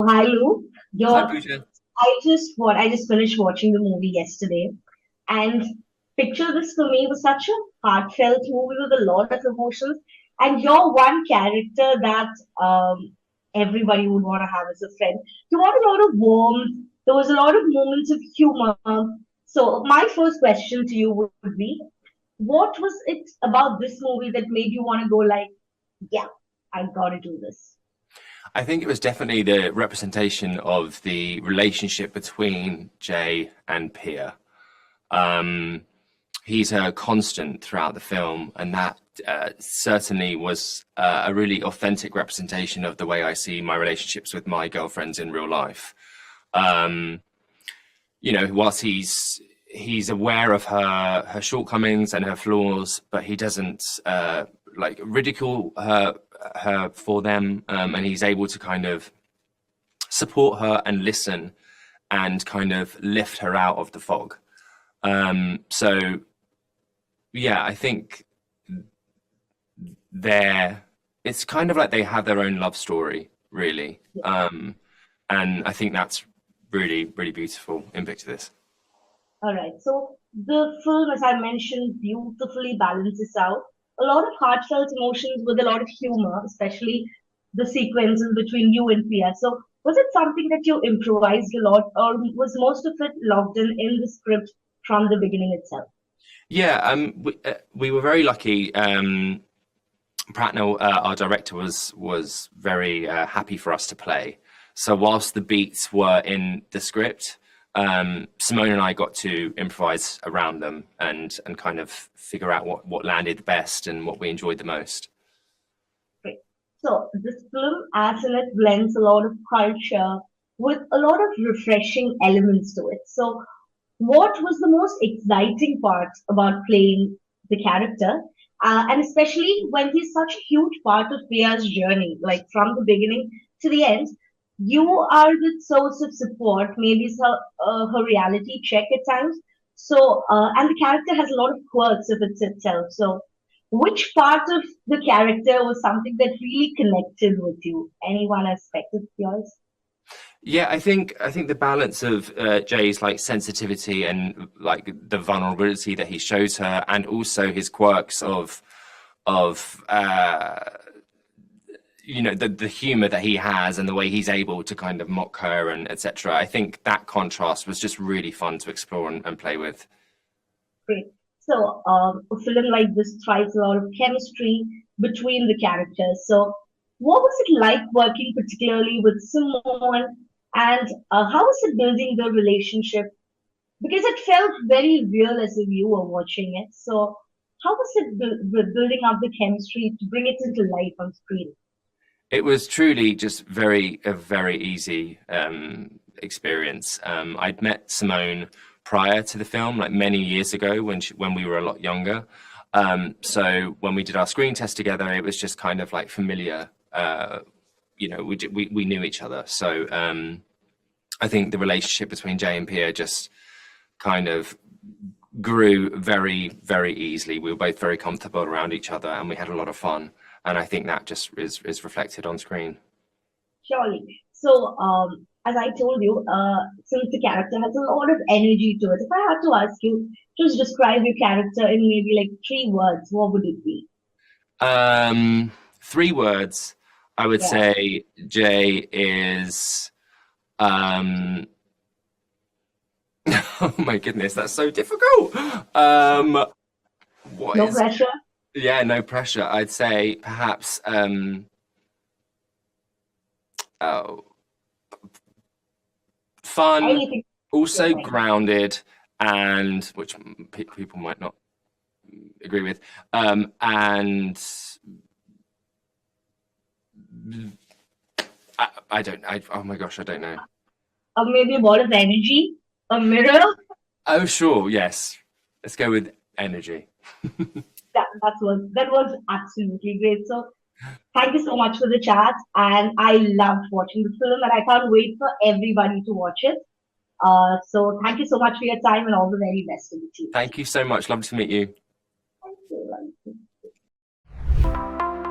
Hi Luke. Hi, Yo, Pooja. I just finished watching the movie yesterday, and Picture This for me was such a heartfelt movie with a lot of emotions. And you're one character that everybody would want to have as a friend. You want a lot of warmth. There was a lot of moments of humor. So my first question to you would be, what was it about this movie that made you want to go like, yeah, I gotta do this? I think it was definitely the representation of the relationship between Jay and Pia. Um, he's a constant throughout the film, and that certainly was a really authentic representation of the way I see my relationships with my girlfriends in real life. Um, whilst he's aware of her shortcomings and her flaws, but he doesn't like ridicule her for them, and he's able to kind of support her and listen and kind of lift her out of the fog. So yeah, I think they're it's kind of like they have their own love story, really. And I think that's really, really beautiful in Picture This. All right. So the film, as I mentioned, beautifully balances out a lot of heartfelt emotions with a lot of humor, especially the sequences between you and Pia. So was it something that you improvised a lot, or was most of it logged in the script from the beginning itself? Yeah, we were very lucky. Pratnell, our director, was very happy for us to play. So whilst the beats were in the script, Simone and I got to improvise around them and kind of figure out what landed best and what we enjoyed the most. Great. So this film, as in it, blends a lot of culture with a lot of refreshing elements to it. So what was the most exciting part about playing the character? And especially when he's such a huge part of Priya's journey, like from the beginning to the end, you are the source of support, maybe it's her reality check at times. So, and the character has a lot of quirks of itself. So, which part of the character was something that really connected with you? Any one aspect of yours? Yeah, I think the balance of Jay's like sensitivity and like the vulnerability that he shows her, and also his quirks of the humor that he has and the way he's able to kind of mock her and etc. I think that contrast was just really fun to explore and play with. Great. So, a film like this thrives a lot of chemistry between the characters. So, what was it like working particularly with Simone, and how was it building the relationship? Because it felt very real as if you were watching it. So, how was it building up the chemistry to bring it into life on screen? It was truly just a very easy experience. I'd met Simone prior to the film, like many years ago when we were a lot younger. So when we did our screen test together, it was just kind of like familiar. We knew each other. So I think the relationship between Jay and Pia just kind of grew very, very easily. We were both very comfortable around each other, and we had a lot of fun. And I think that just is reflected on screen. Surely. So, as I told you, since the character has a lot of energy to it, if I had to ask you, just describe your character in maybe like three words, what would it be? Three words. I would Yeah. say Jay is. Um, oh my goodness, that's so difficult. What No is? pressure. Yeah, no pressure. I'd say perhaps oh, fun, Anything. Your also mind. grounded, and which people might not agree with. And I don't. Oh my gosh, I don't know. Maybe a ball of energy, a mirror. Oh sure, yes. Let's go with energy. That was absolutely great. So thank you so much for the chat, and I loved watching the film, and I can't wait for everybody to watch it. So thank you so much for your time, and all the very best to the team. Thank you so much. Lovely to meet you. Thank you.